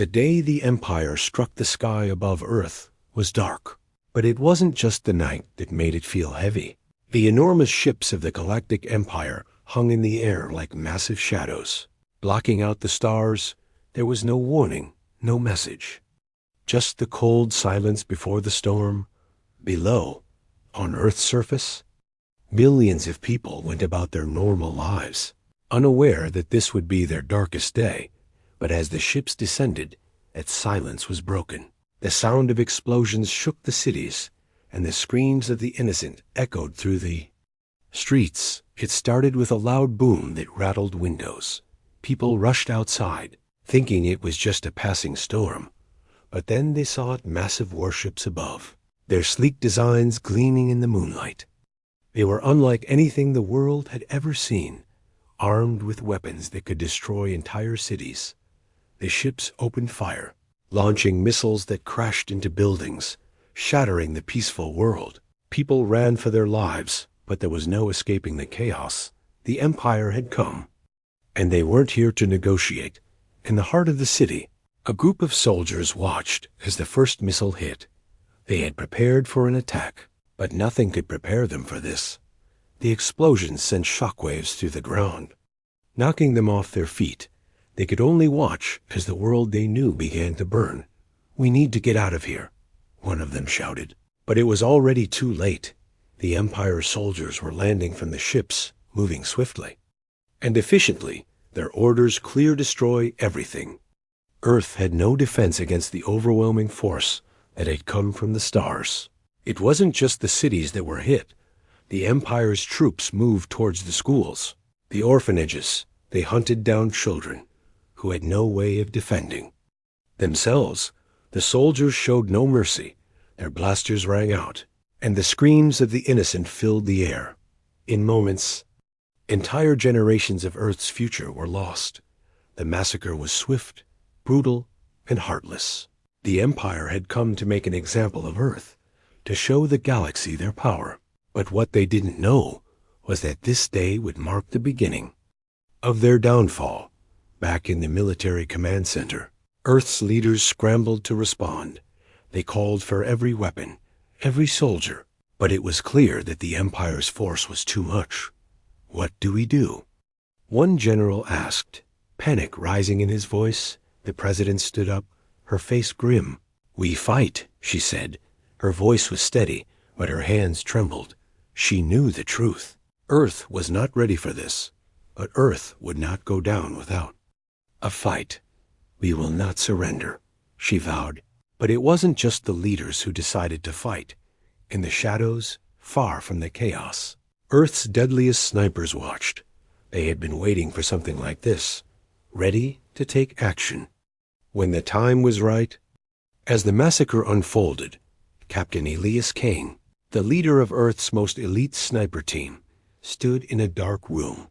The day the Empire struck the sky above Earth was dark. But it wasn't just the night that made it feel heavy. The enormous ships of the Galactic Empire hung in the air like massive shadows. Blocking out the stars, there was no warning, no message. Just the cold silence before the storm. Below, on Earth's surface, millions of people went about their normal lives, unaware that this would be their darkest day. But as the ships descended, that silence was broken. The sound of explosions shook the cities, and the screams of the innocent echoed through the streets. It started with a loud boom that rattled windows. People rushed outside, thinking it was just a passing storm. But then they saw massive warships above, their sleek designs gleaming in the moonlight. They were unlike anything the world had ever seen, armed with weapons that could destroy entire cities. The ships opened fire, launching missiles that crashed into buildings, shattering the peaceful world. People ran for their lives, but there was no escaping the chaos. The Empire had come, and they weren't here to negotiate. In the heart of the city, a group of soldiers watched as the first missile hit. They had prepared for an attack, but nothing could prepare them for this. The explosions sent shockwaves through the ground, knocking them off their feet. They could only watch as the world they knew began to burn. "We need to get out of here," one of them shouted. But it was already too late. The Empire's soldiers were landing from the ships, moving swiftly and efficiently. Their orders: clear, destroy everything. Earth had no defense against the overwhelming force that had come from the stars. It wasn't just the cities that were hit. The Empire's troops moved towards the schools, the orphanages. They hunted down children who had no way of defending themselves. The soldiers showed no mercy. Their blasters rang out, and the screams of the innocent filled the air. In moments, entire generations of Earth's future were lost. The massacre was swift, brutal, and heartless. The Empire had come to make an example of Earth, to show the galaxy their power. But what they didn't know was that this day would mark the beginning of their downfall. Back in the military command center, Earth's leaders scrambled to respond. They called for every weapon, every soldier. But it was clear that the Empire's force was too much. "What do we do?" one general asked, panic rising in his voice. The president stood up, her face grim. "We fight," she said. Her voice was steady, but her hands trembled. She knew the truth. Earth was not ready for this, but Earth would not go down without a fight. "We will not surrender," she vowed. But it wasn't just the leaders who decided to fight. In the shadows, far from the chaos, Earth's deadliest snipers watched. They had been waiting for something like this, ready to take action when the time was right. As the massacre unfolded, Captain Elias Kane, the leader of Earth's most elite sniper team, stood in a dark room,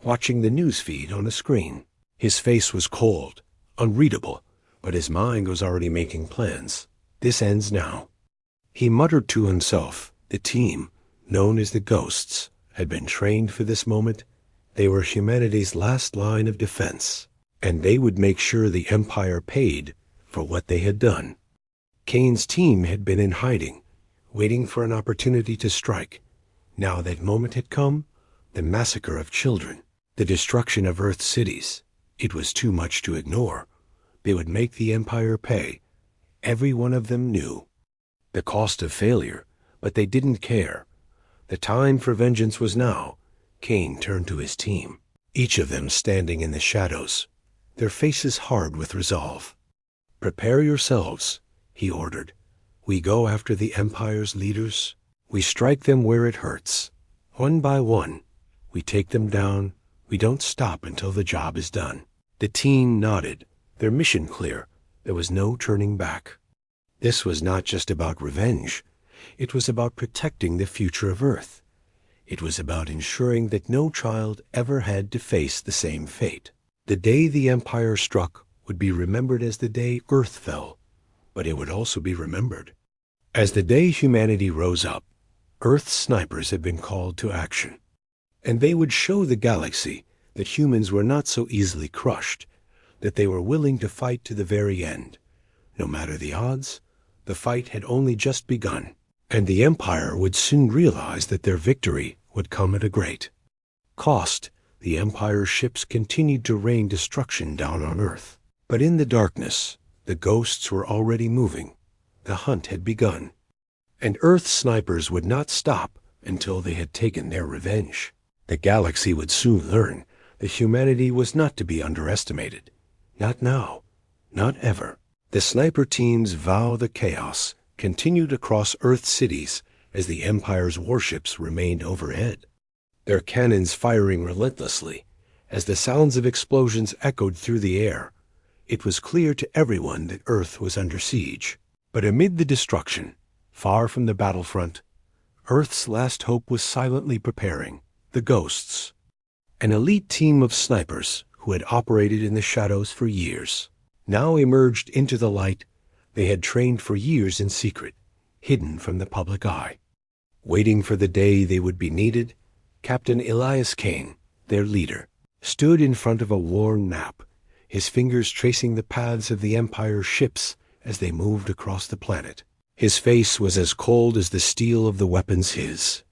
watching the news feed on a screen. His face was cold, unreadable, but his mind was already making plans. "This ends now," he muttered to himself. The team, known as the Ghosts, had been trained for this moment. They were humanity's last line of defense, and they would make sure the Empire paid for what they had done. Kane's team had been in hiding, waiting for an opportunity to strike. Now that moment had come. The massacre of children, the destruction of Earth's cities. It was too much to ignore. They would make the Empire pay. Every one of them knew the cost of failure, but they didn't care. The time for vengeance was now. Kane turned to his team, each of them standing in the shadows, their faces hard with resolve. "Prepare yourselves," he ordered. "We go after the Empire's leaders. We strike them where it hurts. One by one, we take them down. We don't stop until the job is done." The team nodded, their mission clear. There was no turning back. This was not just about revenge. It was about protecting the future of Earth. It was about ensuring that no child ever had to face the same fate. The day the Empire struck would be remembered as the day Earth fell, but it would also be remembered as the day humanity rose up. Earth's snipers had been called to action, and they would show the galaxy that humans were not so easily crushed. that they were willing to fight to the very end. No matter the odds, the fight had only just begun, and the Empire would soon realize that their victory would come at a great cost. The Empire's ships continued to rain destruction down on Earth. But in the darkness, the ghosts were already moving. The hunt had begun. And Earth's snipers would not stop until they had taken their revenge. The galaxy would soon learn that humanity was not to be underestimated. Not now. Not ever. The sniper team's vow the chaos continued across Earth's cities as the Empire's warships remained overhead, their cannons firing relentlessly. As the sounds of explosions echoed through the air, it was clear to everyone that Earth was under siege. But amid the destruction, far from the battlefront, Earth's last hope was silently preparing. The Ghosts, an elite team of snipers who had operated in the shadows for years, now emerged into the light. They had trained for years in secret, hidden from the public eye. Waiting for the day they would be needed, Captain Elias Kane, their leader, stood in front of a worn map, his fingers tracing the paths of the Empire's ships as they moved across the planet. His face was as cold as the steel of the weapons his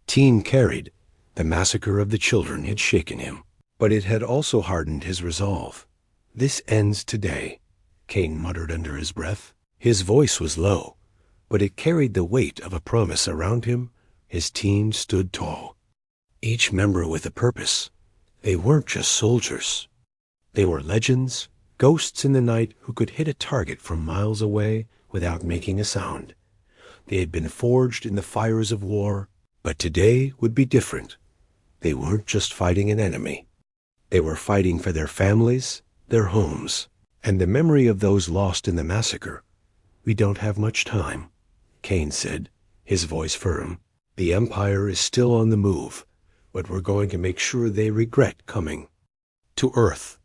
team carried. The massacre of the children had shaken him, but it had also hardened his resolve. "This ends today," Kane muttered under his breath. His voice was low, but it carried the weight of a promise. Around him, his team stood tall, each member with a purpose. They weren't just soldiers. They were legends, ghosts in the night who could hit a target from miles away without making a sound. They had been forged in the fires of war, but today would be different. They weren't just fighting an enemy. They were fighting for their families, their homes, and the memory of those lost in the massacre. "We don't have much time," Kane said, his voice firm. "The Empire is still on the move, but we're going to make sure they regret coming to Earth."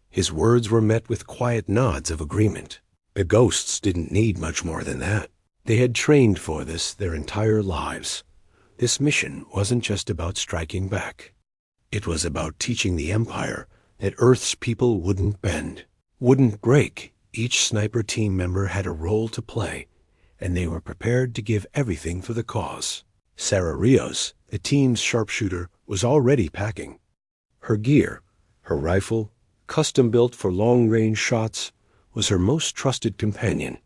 His words were met with quiet nods of agreement. The Ghosts didn't need much more than that. They had trained for this their entire lives. This mission wasn't just about striking back. It was about teaching the Empire that Earth's people wouldn't bend, wouldn't break. Each sniper team member had a role to play, and they were prepared to give everything for the cause. Sarah Rios, the team's sharpshooter, was already packing. Her gear, her rifle, custom-built for long-range shots, was her most trusted companion.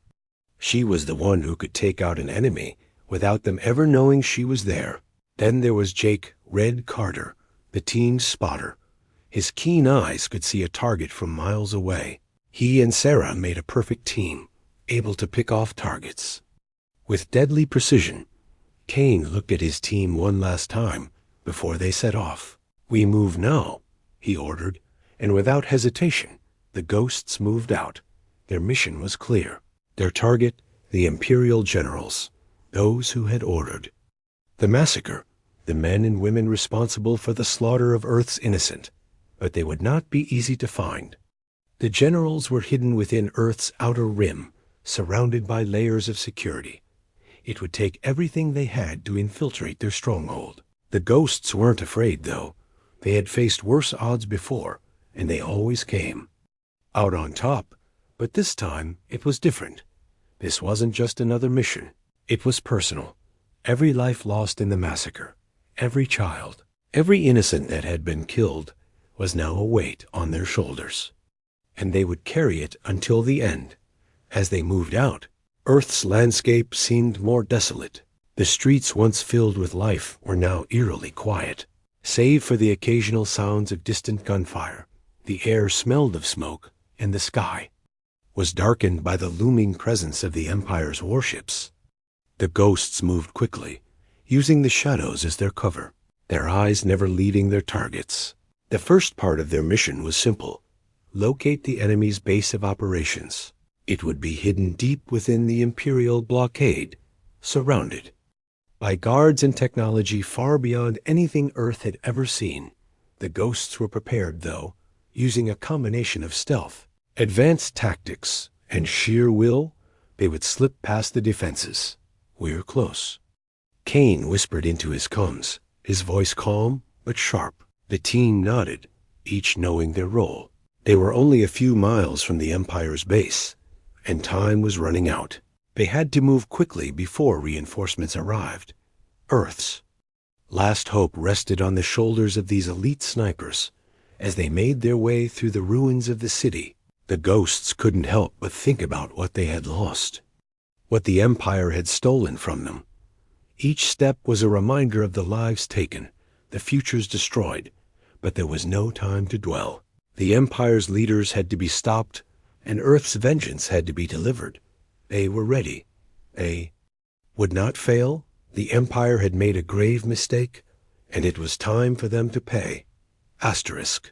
She was the one who could take out an enemy without them ever knowing she was there. Then there was Jake "Red" Carter, the team's spotter. His keen eyes could see a target from miles away. He and Sarah made a perfect team, able to pick off targets with deadly precision. Kane looked at his team one last time before they set off. "We move now," he ordered, and without hesitation, the Ghosts moved out. Their mission was clear. Their target, the Imperial generals, those who had ordered the massacre, the men and women responsible for the slaughter of Earth's innocent. But they would not be easy to find. The generals were hidden within Earth's outer rim, surrounded by layers of security. It would take everything they had to infiltrate their stronghold. The Ghosts weren't afraid, though. They had faced worse odds before, and they always came out on top. But this time, it was different. This wasn't just another mission. It was personal. Every life lost in the massacre, every child, every innocent that had been killed, was now a weight on their shoulders. And they would carry it until the end. As they moved out, Earth's landscape seemed more desolate. The streets once filled with life were now eerily quiet. Save for the occasional sounds of distant gunfire, the air smelled of smoke, and the sky was darkened by the looming presence of the Empire's warships. The Ghosts moved quickly, using the shadows as their cover, their eyes never leaving their targets. The first part of their mission was simple: locate the enemy's base of operations. It would be hidden deep within the Imperial blockade, surrounded by guards and technology far beyond anything Earth had ever seen. The Ghosts were prepared, though, using a combination of stealth, advanced tactics, and sheer will. They would slip past the defenses. "We're close," Kane whispered into his comms, his voice calm but sharp. The team nodded, each knowing their role. They were only a few miles from the Empire's base, and time was running out. They had to move quickly before reinforcements arrived. Earth's last hope rested on the shoulders of these elite snipers. As they made their way through the ruins of the city, the ghosts couldn't help but think about what they had lost, what the Empire had stolen from them. Each step was a reminder of the lives taken, the futures destroyed, but there was no time to dwell. The Empire's leaders had to be stopped, and Earth's vengeance had to be delivered. They were ready. They would not fail. The Empire had made a grave mistake, and it was time for them to pay. Asterisk.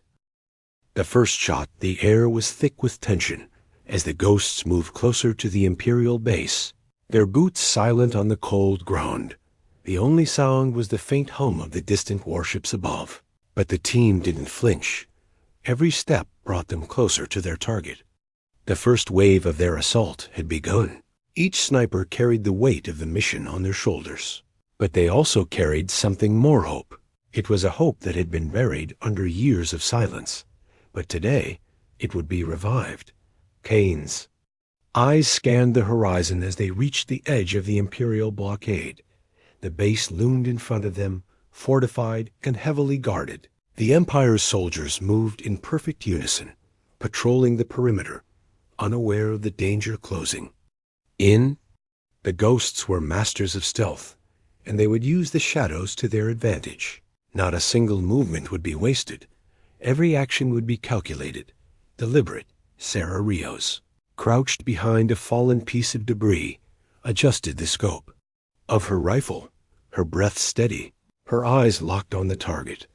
The first shot, the air was thick with tension as the ghosts moved closer to the Imperial base, their boots silent on the cold ground. The only sound was the faint hum of the distant warships above. But the team didn't flinch. Every step brought them closer to their target. The first wave of their assault had begun. Each sniper carried the weight of the mission on their shoulders. But they also carried something more hope. It was a hope that had been buried under years of silence. But today, it would be revived. Kane's eyes scanned the horizon as they reached the edge of the Imperial blockade. The base loomed in front of them, fortified and heavily guarded. The Empire's soldiers moved in perfect unison, patrolling the perimeter, unaware of the danger closing in. The ghosts were masters of stealth, and they would use the shadows to their advantage. Not a single movement would be wasted. Every action would be calculated, deliberate. Sarah Rios, crouched behind a fallen piece of debris, adjusted the scope of her rifle, her breath steady, her eyes locked on the target,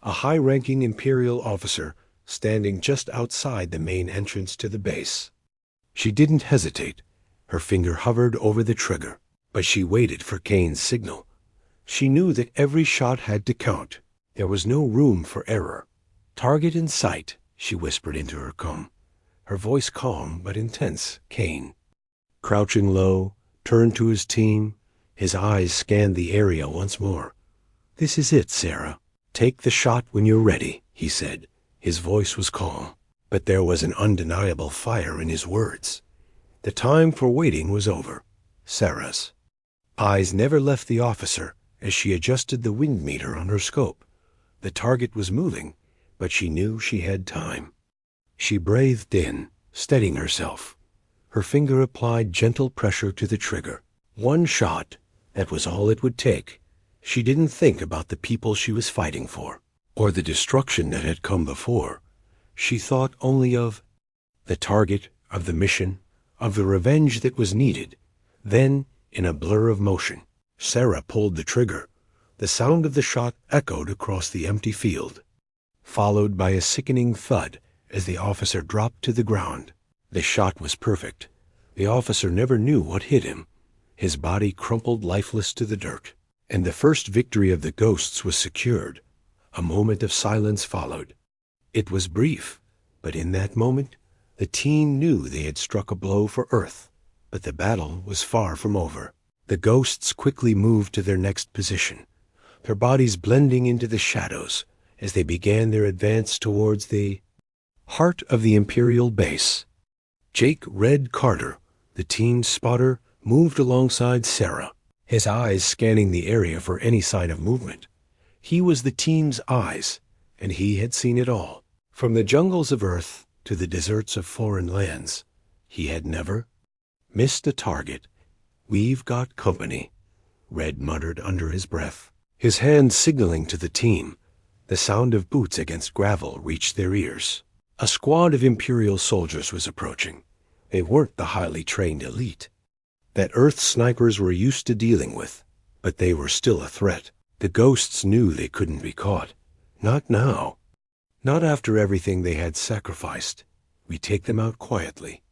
a high-ranking Imperial officer standing just outside the main entrance to the base. She didn't hesitate. Her finger hovered over the trigger, but she waited for Kane's signal. She knew that every shot had to count. There was no room for error. "Target in sight," she whispered into her comb, her voice calm but intense. Kane, crouching low, turned to his team. His eyes scanned the area once more. "This is it, Sarah. Take the shot when you're ready," he said. His voice was calm, but there was an undeniable fire in his words. The time for waiting was over. Sarah's eyes never left the officer as she adjusted the wind meter on her scope. The target was moving, but she knew she had time. She breathed in, steadying herself. Her finger applied gentle pressure to the trigger. One shot, that was all it would take. She didn't think about the people she was fighting for, or the destruction that had come before. She thought only of the target, of the mission, of the revenge that was needed. Then, in a blur of motion, Sarah pulled the trigger. The sound of the shot echoed across the empty field, followed by a sickening thud as the officer dropped to the ground. The shot was perfect. The officer never knew what hit him. His body crumpled lifeless to the dirt, and the first victory of the ghosts was secured. A moment of silence followed. It was brief, but in that moment, the team knew they had struck a blow for Earth. But the battle was far from over. The ghosts quickly moved to their next position, their bodies blending into the shadows as they began their advance towards the heart of the Imperial base. Jake Red Carter, the team's spotter, moved alongside Sarah, his eyes scanning the area for any sign of movement. He was the team's eyes, and he had seen it all. From the jungles of Earth to the deserts of foreign lands, he had never missed a target. "We've got company," Red muttered under his breath, his hand signaling to the team. The sound of boots against gravel reached their ears. A squad of Imperial soldiers was approaching. They weren't the highly trained elite that Earth snipers were used to dealing with, but they were still a threat. The ghosts knew they couldn't be caught. Not now. Not after everything they had sacrificed. "We take them out quietly,"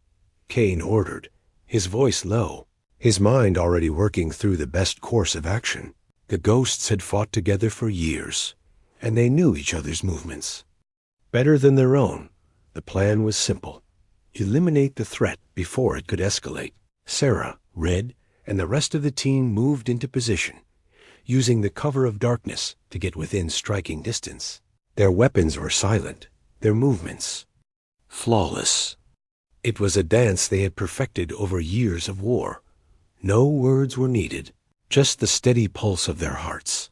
Kane ordered, his voice low, his mind already working through the best course of action. The ghosts had fought together for years, and they knew each other's movements better than their own. The plan was simple. Eliminate the threat before it could escalate. Sarah, Red, and the rest of the team moved into position, using the cover of darkness to get within striking distance. Their weapons were silent, their movements flawless. It was a dance they had perfected over years of war. No words were needed, just the steady pulse of their hearts,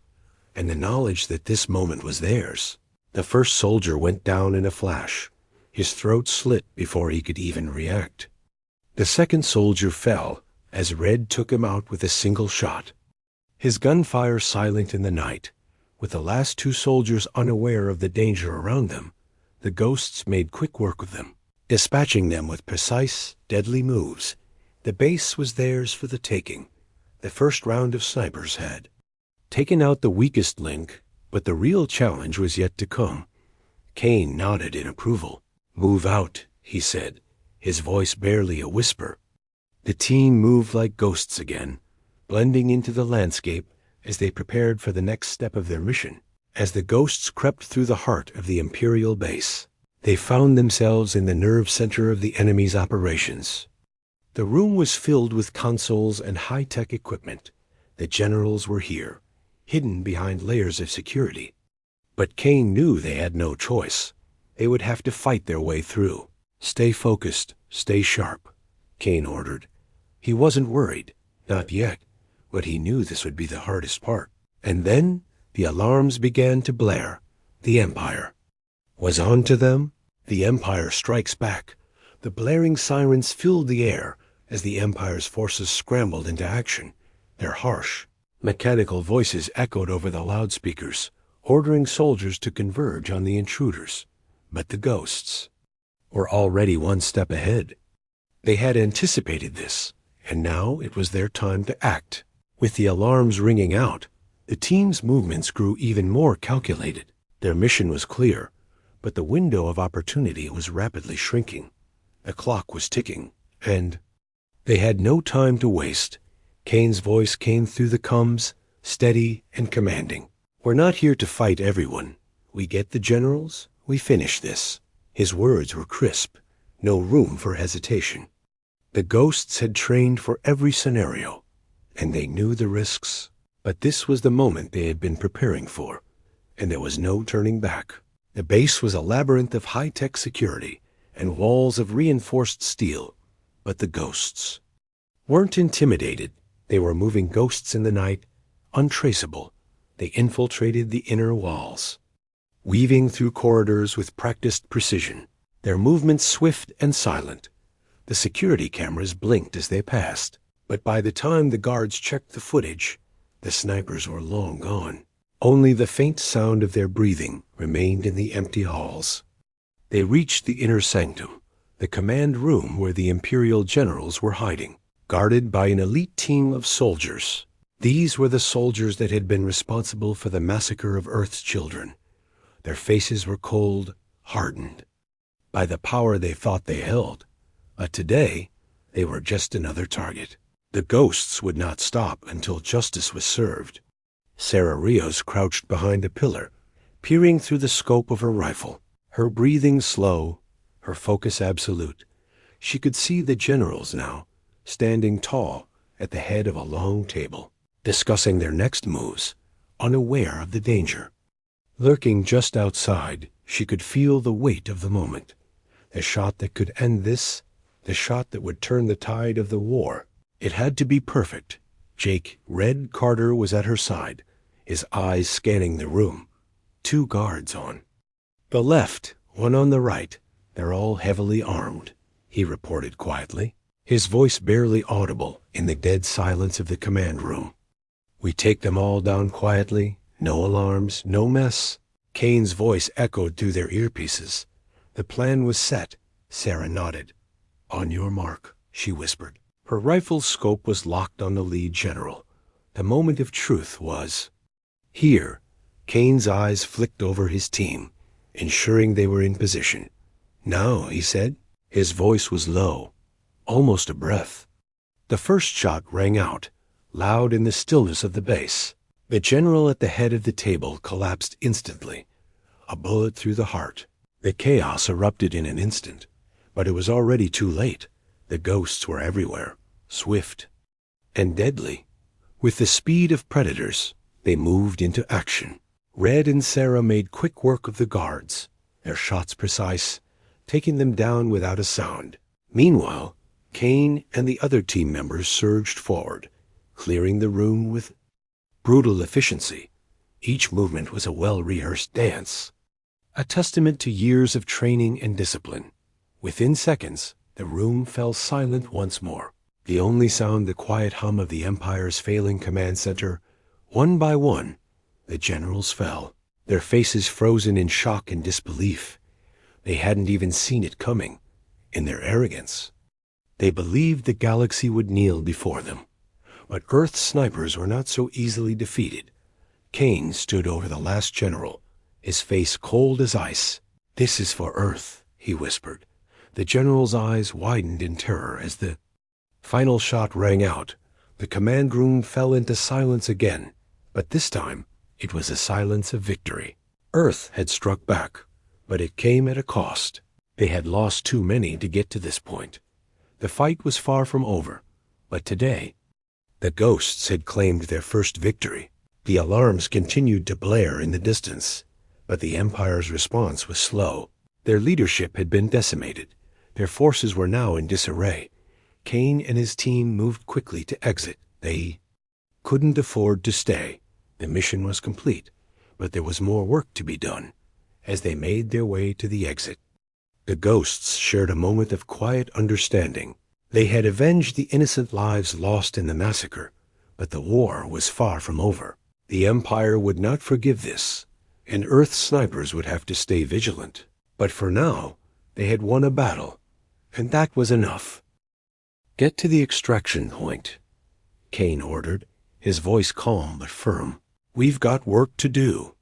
and the knowledge that this moment was theirs. The first soldier went down in a flash. His throat slit before he could even react. The second soldier fell as Red took him out with a single shot. His gunfire silent in the night. With the last two soldiers unaware of the danger around them, the ghosts made quick work of them, dispatching them with precise, deadly moves. The base was theirs for the taking. The first round of snipers had taken out the weakest link, but the real challenge was yet to come. Kane nodded in approval. "Move out," he said, his voice barely a whisper. The team moved like ghosts again, blending into the landscape as they prepared for the next step of their mission. As the ghosts crept through the heart of the Imperial base, they found themselves in the nerve center of the enemy's operations. The room was filled with consoles and high-tech equipment. The generals were here, hidden behind layers of security. But Kane knew they had no choice. They would have to fight their way through. "Stay focused, stay sharp," Kane ordered. He wasn't worried, not yet, but he knew this would be the hardest part. And then the alarms began to blare. The Empire was on to them. The Empire strikes back. The blaring sirens filled the air as the Empire's forces scrambled into action. Their harsh, mechanical voices echoed over the loudspeakers, ordering soldiers to converge on the intruders. But the ghosts were already one step ahead. They had anticipated this, and now it was their time to act. With the alarms ringing out, the team's movements grew even more calculated. Their mission was clear, but the window of opportunity was rapidly shrinking. The clock was ticking, and they had no time to waste. Kane's voice came through the comms, steady and commanding. "We're not here to fight everyone. We get the generals, we finish this." His words were crisp, no room for hesitation. The ghosts had trained for every scenario, and they knew the risks. But this was the moment they had been preparing for, and there was no turning back. The base was a labyrinth of high-tech security and walls of reinforced steel, but the ghosts weren't intimidated. They were moving ghosts in the night, untraceable. They infiltrated the inner walls, weaving through corridors with practiced precision, their movements swift and silent. The security cameras blinked as they passed, but by the time the guards checked the footage, the snipers were long gone. Only the faint sound of their breathing remained in the empty halls. They reached the inner sanctum, the command room where the Imperial generals were hiding, guarded by an elite team of soldiers. These were the soldiers that had been responsible for the massacre of Earth's children. Their faces were cold, hardened by the power they thought they held. But today, they were just another target. The ghosts would not stop until justice was served. Sarah Rios crouched behind a pillar, peering through the scope of her rifle, her breathing slow, her focus absolute. She could see the generals now, standing tall at the head of a long table, discussing their next moves, unaware of the danger. Lurking just outside, she could feel the weight of the moment. The shot that could end this, the shot that would turn the tide of the war. It had to be perfect. Jake Red Carter was at her side, his eyes scanning the room. 2 guards on the left, 1 on the right. They're all heavily armed, he reported quietly, his voice barely audible in the dead silence of the command room. "We take them all down quietly, no alarms, no mess." Kane's voice echoed through their earpieces. The plan was set. Sarah nodded. "On your mark," she whispered. Her rifle's scope was locked on the lead general. The moment of truth was here. Kane's eyes flicked over his team, ensuring they were in position. "Now," he said. His voice was low, almost a breath. The first shot rang out, loud in the stillness of the base. The general at the head of the table collapsed instantly, a bullet through the heart. The chaos erupted in an instant, but it was already too late. The ghosts were everywhere, swift and deadly. With the speed of predators, they moved into action. Red and Sarah made quick work of the guards, their shots precise, taking them down without a sound. Meanwhile, Kane and the other team members surged forward, clearing the room with brutal efficiency. Each movement was a well-rehearsed dance, a testament to years of training and discipline. Within seconds, the room fell silent once more. The only sound the quiet hum of the Empire's failing command center. One by one, the generals fell, their faces frozen in shock and disbelief. They hadn't even seen it coming. In their arrogance, they believed the galaxy would kneel before them. But Earth's snipers were not so easily defeated. Kane stood over the last general, his face cold as ice. "This is for Earth," he whispered. The general's eyes widened in terror as the final shot rang out. The command room fell into silence again, but this time it was a silence of victory. Earth had struck back, but it came at a cost. They had lost too many to get to this point. The fight was far from over, but today, the ghosts had claimed their first victory. The alarms continued to blare in the distance, but the Empire's response was slow. Their leadership had been decimated. Their forces were now in disarray. Kane and his team moved quickly to exit. They couldn't afford to stay. The mission was complete, but there was more work to be done. As they made their way to the exit, the ghosts shared a moment of quiet understanding. They had avenged the innocent lives lost in the massacre, but the war was far from over. The Empire would not forgive this, and Earth's snipers would have to stay vigilant. But for now, they had won a battle, and that was enough. "Get to the extraction point," Kane ordered, his voice calm but firm. "We've got work to do."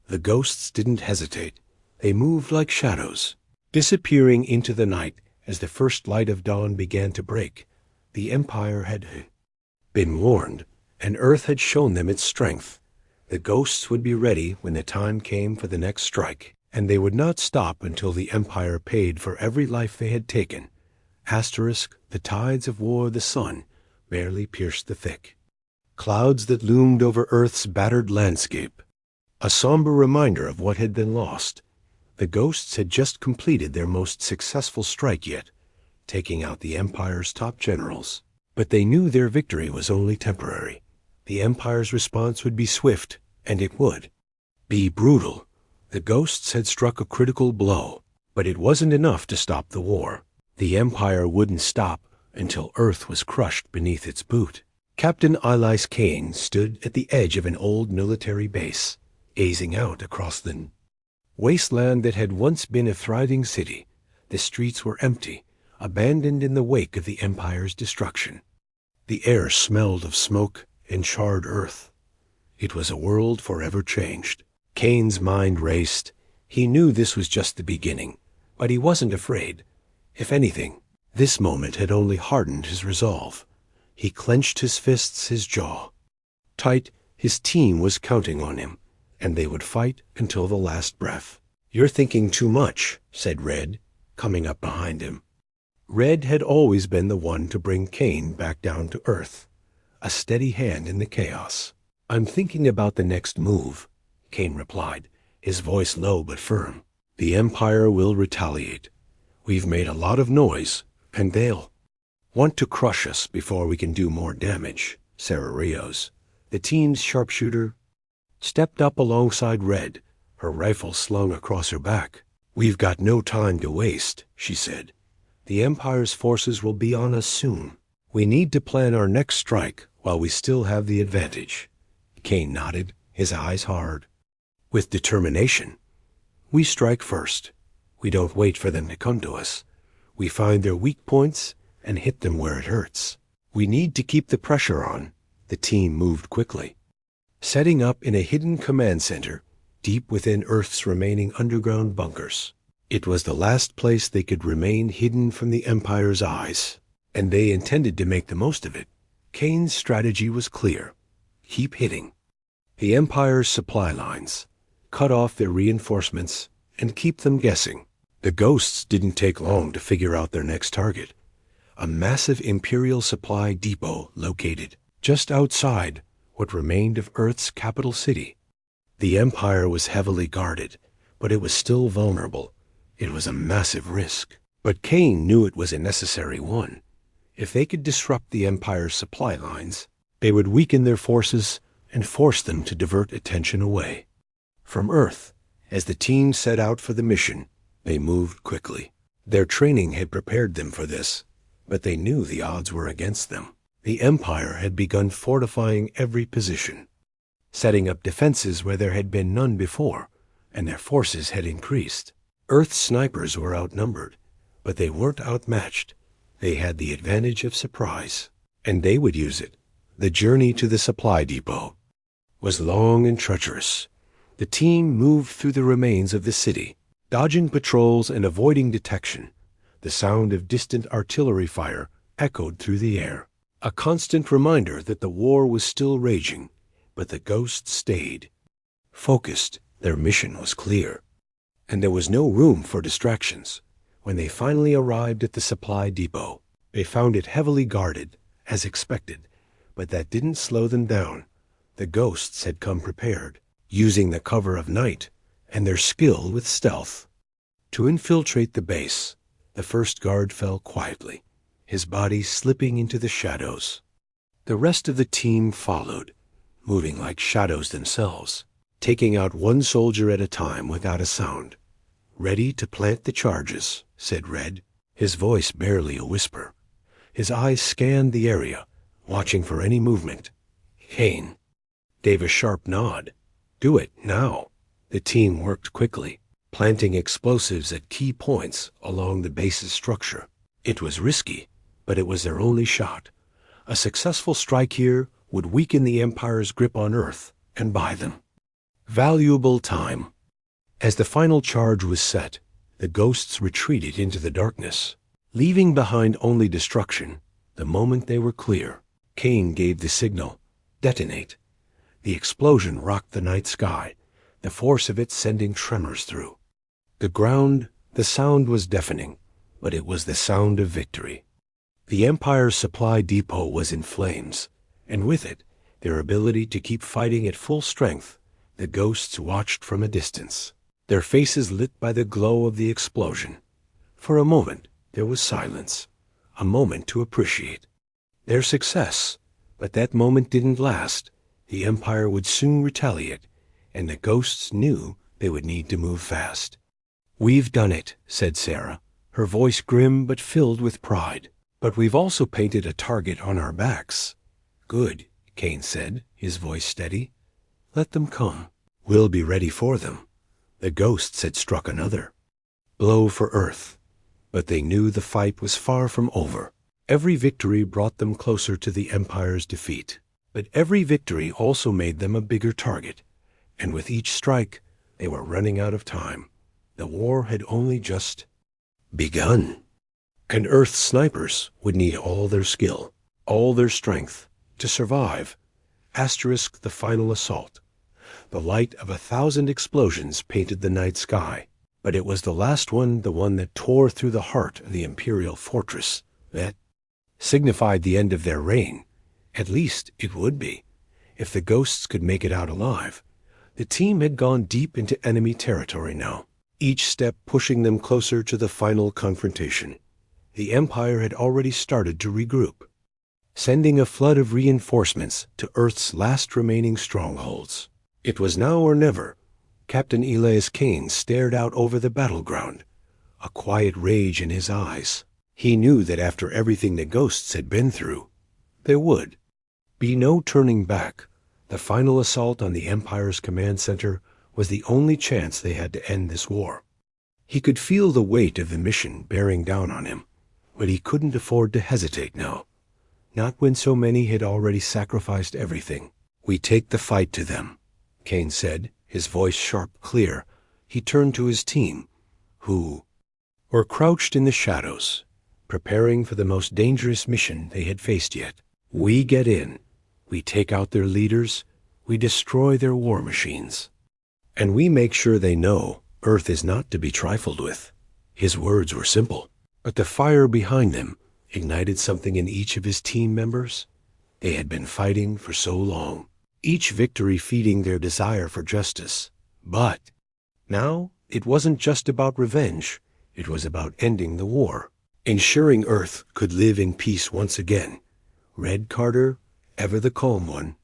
The ghosts didn't hesitate. They moved like shadows, disappearing into the night as the first light of dawn began to break. The Empire had been warned, and Earth had shown them its strength. The ghosts would be ready when the time came for the next strike, and they would not stop until the Empire paid for every life they had taken. Asterisk, the tides of war, the sun, barely pierced the thick clouds that loomed over Earth's battered landscape, a somber reminder of what had been lost. The ghosts had just completed their most successful strike yet, taking out the Empire's top generals. But they knew their victory was only temporary. The Empire's response would be swift, and it would be brutal. The ghosts had struck a critical blow, but it wasn't enough to stop the war. The Empire wouldn't stop until Earth was crushed beneath its boot. Captain Elias Kane stood at the edge of an old military base, gazing out across the wasteland that had once been a thriving city. The streets were empty, abandoned in the wake of the Empire's destruction. The air smelled of smoke and charred earth. It was a world forever changed. Kane's mind raced. He knew this was just the beginning, but he wasn't afraid. If anything, this moment had only hardened his resolve. He clenched his fists, his jaw tight. His team was counting on him, and they would fight until the last breath. "You're thinking too much," said Red, coming up behind him. Red had always been the one to bring Kane back down to earth, a steady hand in the chaos. "I'm thinking about the next move," Kane replied, his voice low but firm. "The Empire will retaliate. We've made a lot of noise, and they'll want to crush us before we can do more damage." Sarah Rios, the team's sharpshooter, stepped up alongside Red, her rifle slung across her back. "We've got no time to waste," she said. "The Empire's forces will be on us soon. We need to plan our next strike while we still have the advantage." Kane nodded, his eyes hard. "With determination. We strike first. We don't wait for them to come to us. We find their weak points and hit them where it hurts. We need to keep the pressure on." The team moved quickly, setting up in a hidden command center deep within Earth's remaining underground bunkers. It was the last place they could remain hidden from the Empire's eyes, and they intended to make the most of it. Kane's strategy was clear. Keep hitting the Empire's supply lines, cut off their reinforcements, and keep them guessing. The ghosts didn't take long to figure out their next target, a massive Imperial supply depot located just outside what remained of Earth's capital city. The Empire was heavily guarded, but it was still vulnerable. It was a massive risk, but Kane knew it was a necessary one. If they could disrupt the Empire's supply lines, they would weaken their forces and force them to divert attention away. From Earth, as the team set out for the mission, they moved quickly. Their training had prepared them for this, but they knew the odds were against them. The Empire had begun fortifying every position, setting up defenses where there had been none before, and their forces had increased. Earth's snipers were outnumbered, but they weren't outmatched. They had the advantage of surprise, and they would use it. The journey to the supply depot was long and treacherous. The team moved through the remains of the city, dodging patrols and avoiding detection. The sound of distant artillery fire echoed through the air, a constant reminder that the war was still raging, but the ghosts stayed focused. Their mission was clear, and there was no room for distractions. When they finally arrived at the supply depot, they found it heavily guarded, as expected, but that didn't slow them down. The ghosts had come prepared, using the cover of night and their skill with stealth to infiltrate the base. The first guard fell quietly, his body slipping into the shadows. The rest of the team followed, moving like shadows themselves, taking out one soldier at a time without a sound. "Ready to plant the charges," said Red, his voice barely a whisper. His eyes scanned the area, watching for any movement. Kane gave a sharp nod. "Do it, now." The team worked quickly, planting explosives at key points along the base's structure. It was risky, but it was their only shot. A successful strike here would weaken the Empire's grip on Earth and buy them valuable time. As the final charge was set, the ghosts retreated into the darkness, leaving behind only destruction. The moment they were clear, Kane gave the signal, "Detonate." The explosion rocked the night sky, the force of it sending tremors through the ground. The sound was deafening, but it was the sound of victory. The Empire's supply depot was in flames, and with it, their ability to keep fighting at full strength. The ghosts watched from a distance, their faces lit by the glow of the explosion. For a moment, there was silence, a moment to appreciate their success. But that moment didn't last. The Empire would soon retaliate, and the ghosts knew they would need to move fast. "We've done it," said Sarah, her voice grim but filled with pride. "But we've also painted a target on our backs." "Good," Kane said, his voice steady. "Let them come. We'll be ready for them." The ghosts had struck another blow for Earth, but they knew the fight was far from over. Every victory brought them closer to the Empire's defeat, but every victory also made them a bigger target, and with each strike, they were running out of time. The war had only just begun, and Earth's snipers would need all their skill, all their strength, to survive. Asterisk the final assault. The light of 1,000 explosions painted the night sky, but it was the last one, the one that tore through the heart of the Imperial fortress, that signified the end of their reign. At least it would be, if the ghosts could make it out alive. The team had gone deep into enemy territory now, each step pushing them closer to the final confrontation. The Empire had already started to regroup, sending a flood of reinforcements to Earth's last remaining strongholds. It was now or never. Captain Elias Kane stared out over the battleground, a quiet rage in his eyes. He knew that after everything the ghosts had been through, there would be no turning back. The final assault on the Empire's command center was the only chance they had to end this war. He could feel the weight of the mission bearing down on him, but he couldn't afford to hesitate now. Not when so many had already sacrificed everything. "We take the fight to them," Kane said, his voice sharp, clear. He turned to his team, who were crouched in the shadows, preparing for the most dangerous mission they had faced yet. "We get in. We take out their leaders. We destroy their war machines. And we make sure they know Earth is not to be trifled with." His words were simple, but the fire behind them ignited something in each of his team members. They had been fighting for so long, each victory feeding their desire for justice. But now it wasn't just about revenge. It was about ending the war, ensuring Earth could live in peace once again. Red Carter, ever the calm one,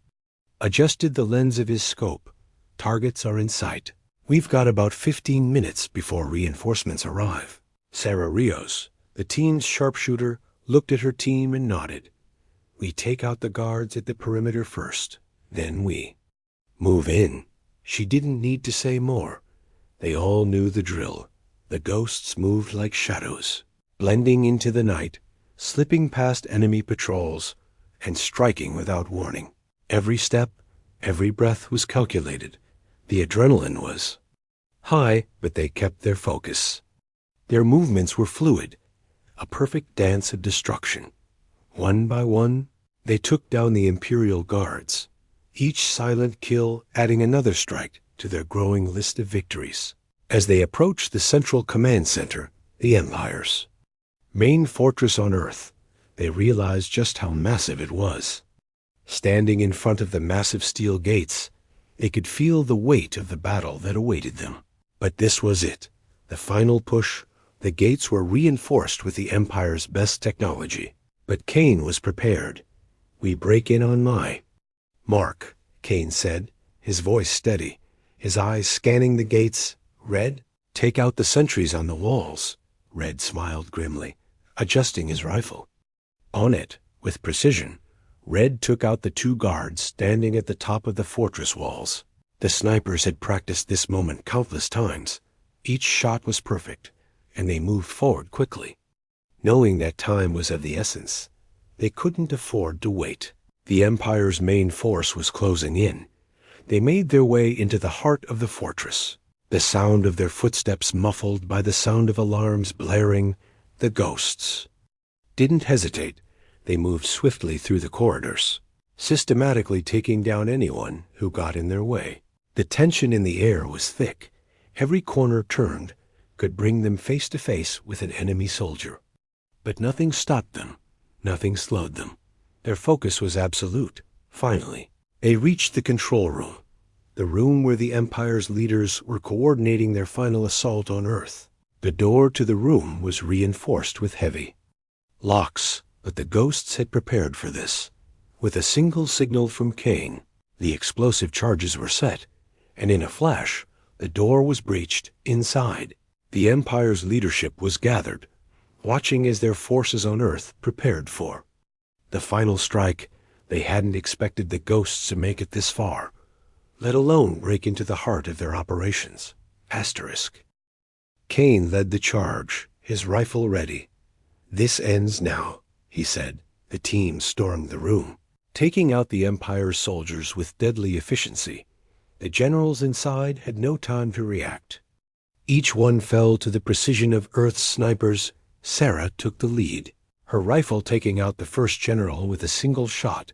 adjusted the lens of his scope. Targets are in sight. We've got about 15 minutes before reinforcements arrive. Sarah Rios, the team's sharpshooter, looked at her team and nodded. We take out the guards at the perimeter first, then we move in. She didn't need to say more. They all knew the drill. The ghosts moved like shadows, blending into the night, slipping past enemy patrols, and striking without warning. Every step, every breath was calculated. The adrenaline was high, but they kept their focus. Their movements were fluid, a perfect dance of destruction. One by one, they took down the Imperial guards, each silent kill adding another strike to their growing list of victories. As they approached the central command center, the Empire's main fortress on Earth, they realized just how massive it was. Standing in front of the massive steel gates, they could feel the weight of the battle that awaited them. But this was it, the final push. The gates were reinforced with the Empire's best technology. But Kane was prepared. We break in on my mark, Kane said, his voice steady, his eyes scanning the gates. Red, take out the sentries on the walls. Red smiled grimly, adjusting his rifle. On it, with precision, Red took out the 2 guards standing at the top of the fortress walls. The snipers had practiced this moment countless times. Each shot was perfect, and they moved forward quickly. Knowing that time was of the essence, they couldn't afford to wait. The Empire's main force was closing in. They made their way into the heart of the fortress, the sound of their footsteps muffled by the sound of alarms blaring. The ghosts didn't hesitate. They moved swiftly through the corridors, systematically taking down anyone who got in their way. The tension in the air was thick. Every corner turned could bring them face to face with an enemy soldier. But nothing stopped them. Nothing slowed them. Their focus was absolute. Finally, they reached the control room, the room where the Empire's leaders were coordinating their final assault on Earth. The door to the room was reinforced with heavy locks, but the ghosts had prepared for this. With a single signal from Kane, the explosive charges were set, and in a flash, the door was breached inside. The Empire's leadership was gathered, watching as their forces on Earth prepared for the final strike. They hadn't expected the ghosts to make it this far, let alone break into the heart of their operations. Asterisk. Kane led the charge, his rifle ready. This ends now, he said. The team stormed the room, taking out the Empire's soldiers with deadly efficiency. The generals inside had no time to react. Each one fell to the precision of Earth's snipers. Sarah took the lead, her rifle taking out the first general with a single shot.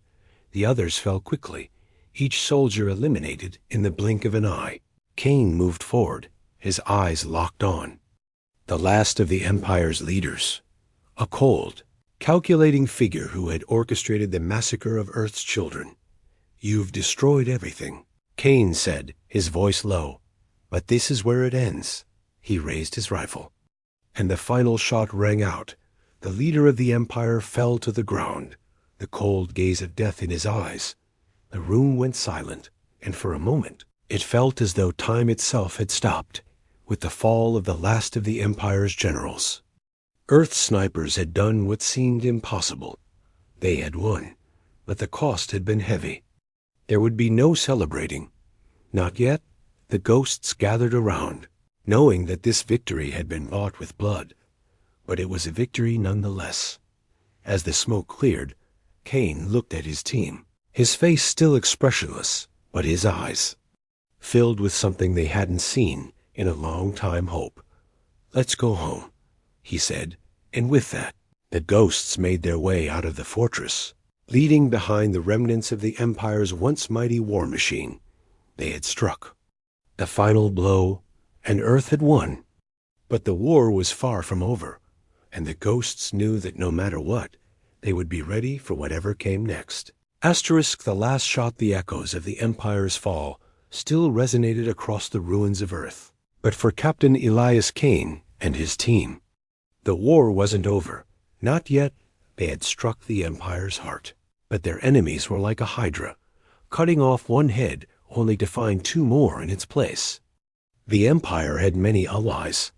The others fell quickly, each soldier eliminated in the blink of an eye. Kane moved forward, his eyes locked on the last of the Empire's leaders, a cold, calculating figure who had orchestrated the massacre of Earth's children. "You've destroyed everything," Kane said, his voice low. "But this is where it ends." He raised his rifle, and the final shot rang out. The leader of the Empire fell to the ground, the cold gaze of death in his eyes. The room went silent, and for a moment it felt as though time itself had stopped, with the fall of the last of the Empire's generals. Earth's snipers had done what seemed impossible. They had won, but the cost had been heavy. There would be no celebrating. Not yet. The ghosts gathered around, knowing that this victory had been bought with blood. But it was a victory nonetheless. As the smoke cleared, Kane looked at his team, his face still expressionless, but his eyes filled with something they hadn't seen in a long time. Hope. "Let's go home," he said, and with that, the ghosts made their way out of the fortress, leading behind the remnants of the Empire's once mighty war machine. They had struck the final blow, and Earth had won. But the war was far from over, and the ghosts knew that no matter what, they would be ready for whatever came next. Asterisk. The last shot, the echoes of the Empire's fall still resonated across the ruins of Earth. But for Captain Elias Kane and his team, The war wasn't over. Not yet. They had struck the Empire's heart. But their enemies were like a hydra, cutting off one head only to find two more in its place. The Empire had many allies,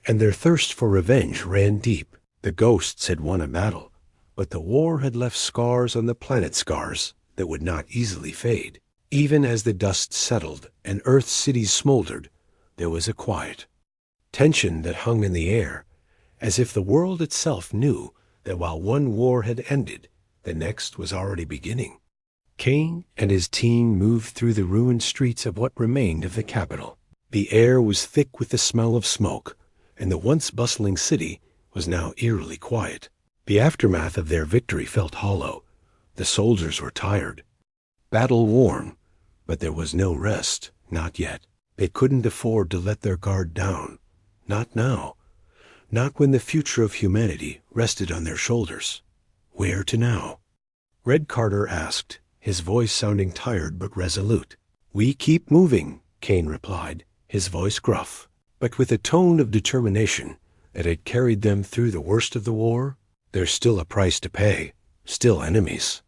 and their thirst for revenge ran deep. The ghosts had won a battle, but the war had left scars on the planet, scars that would not easily fade. Even as the dust settled and Earth's cities smoldered, there was a quiet tension that hung in the air, as if the world itself knew that while one war had ended, the next was already beginning. Kane and his team moved through the ruined streets of what remained of the capital. The air was thick with the smell of smoke, and the once bustling city was now eerily quiet. The aftermath of their victory felt hollow. The soldiers were tired, battle-worn, but there was no rest, not yet. They couldn't afford to let their guard down. Not now. Not when the future of humanity rested on their shoulders. Where to now? Red Carter asked, his voice sounding tired but resolute. "We keep moving," Kane replied, his voice gruff, but with a tone of determination that had carried them through the worst of the war. There's still a price to pay, still enemies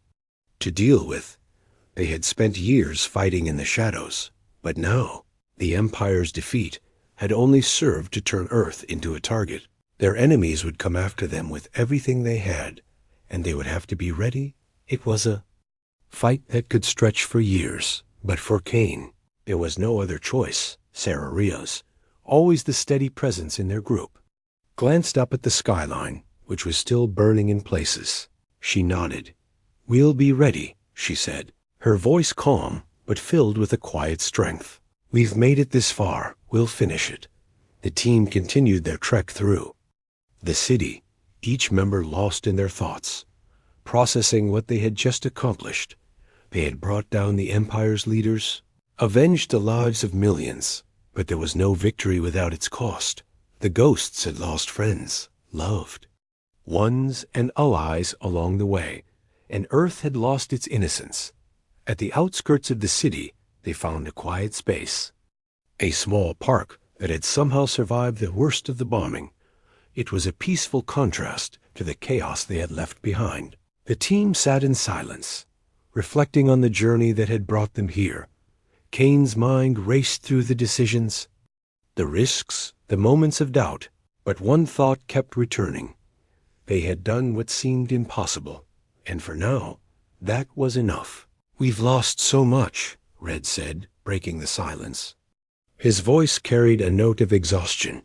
to deal with. They had spent years fighting in the shadows, but now the Empire's defeat had only served to turn Earth into a target. Their enemies would come after them with everything they had, and they would have to be ready. It was a fight that could stretch for years, but for Kane, there was no other choice. Sarah Rios, always the steady presence in their group, glanced up at the skyline, which was still burning in places. She nodded. "We'll be ready," she said, her voice calm but filled with a quiet strength. "We've made it this far. We'll finish it." The team continued their trek through the city, each member lost in their thoughts, processing what they had just accomplished. They had brought down the Empire's leaders, avenged the lives of millions, but there was no victory without its cost. The ghosts had lost friends, loved ones, and allies along the way, and Earth had lost its innocence. At the outskirts of the city, they found a quiet space, a small park that had somehow survived the worst of the bombing. It was a peaceful contrast to the chaos they had left behind. The team sat in silence, reflecting on the journey that had brought them here. Kane's mind raced through the decisions, the risks, the moments of doubt, but one thought kept returning. They had done what seemed impossible, and for now, that was enough. "We've lost so much," Red said, breaking the silence. His voice carried a note of exhaustion,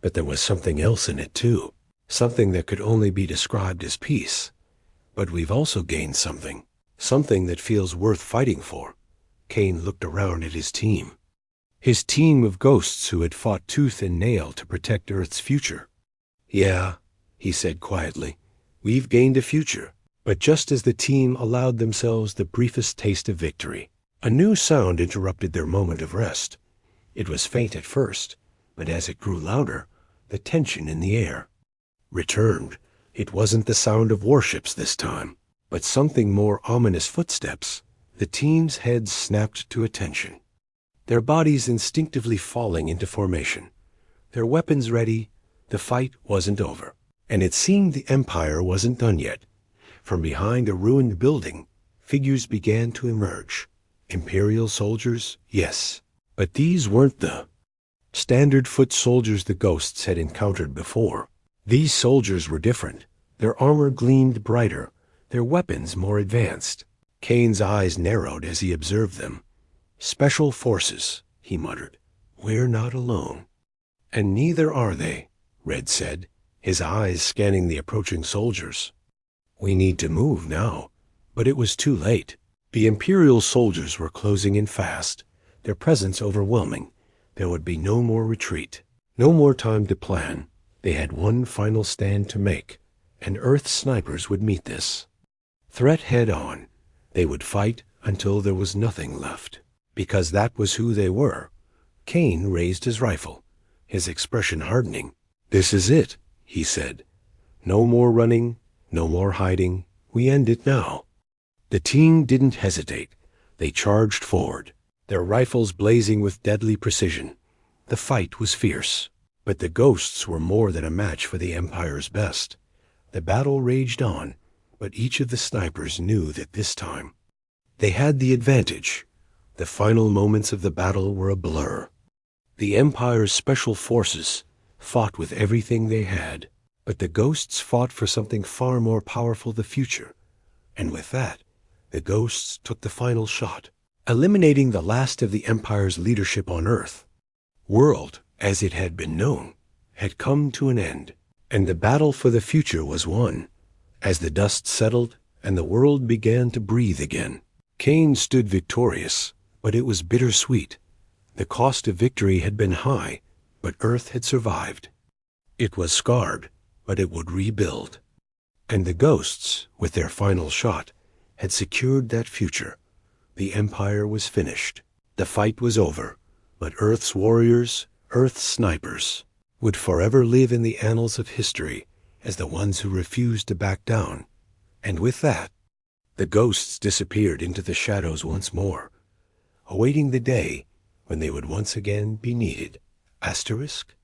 but there was something else in it too, something that could only be described as peace. "But we've also gained something that feels worth fighting for." Kane looked around at his team of ghosts who had fought tooth and nail to protect Earth's future. "Yeah," he said quietly, "we've gained a future." But just as the team allowed themselves the briefest taste of victory, a new sound interrupted their moment of rest. It was faint at first, but as it grew louder, the tension in the air returned. It wasn't the sound of warships this time, but something more ominous: footsteps. The team's heads snapped to attention, their bodies instinctively falling into formation, their weapons ready. The fight wasn't over, and it seemed the Empire wasn't done yet. From behind a ruined building, figures began to emerge. Imperial soldiers, yes, but these weren't the standard foot soldiers the ghosts had encountered before. These soldiers were different. Their armor gleamed brighter, their weapons more advanced. Kane's eyes narrowed as he observed them. "Special forces," he muttered. "We're not alone." "And neither are they," Red said, his eyes scanning the approaching soldiers. "We need to move now." But it was too late. The Imperial soldiers were closing in fast, their presence overwhelming. There would be no more retreat, no more time to plan. They had one final stand to make, and Earth's snipers would meet this threat head on. They would fight until there was nothing left, because that was who they were. Kane raised his rifle, his expression hardening. "This is it," he said. "No more running, no more hiding. We end it now." The team didn't hesitate. They charged forward, their rifles blazing with deadly precision. The fight was fierce. But the ghosts were more than a match for the Empire's best. The battle raged on, but each of the snipers knew that this time they had the advantage. The final moments of the battle were a blur. The Empire's special forces fought with everything they had, but the ghosts fought for something far more powerful, the future. And with that, the ghosts took the final shot, eliminating the last of the Empire's leadership on Earth. World, as it had been known, had come to an end, and the battle for the future was won. As the dust settled and the world began to breathe again, Kane stood victorious, but it was bittersweet. The cost of victory had been high, but Earth had survived. It was scarred, but it would rebuild. And the ghosts, with their final shot, had secured that future. The Empire was finished. The fight was over, but Earth's warriors, Earth's snipers, would forever live in the annals of history as the ones who refused to back down. And with that, the ghosts disappeared into the shadows once more, awaiting the day when they would once again be needed. Asterisk?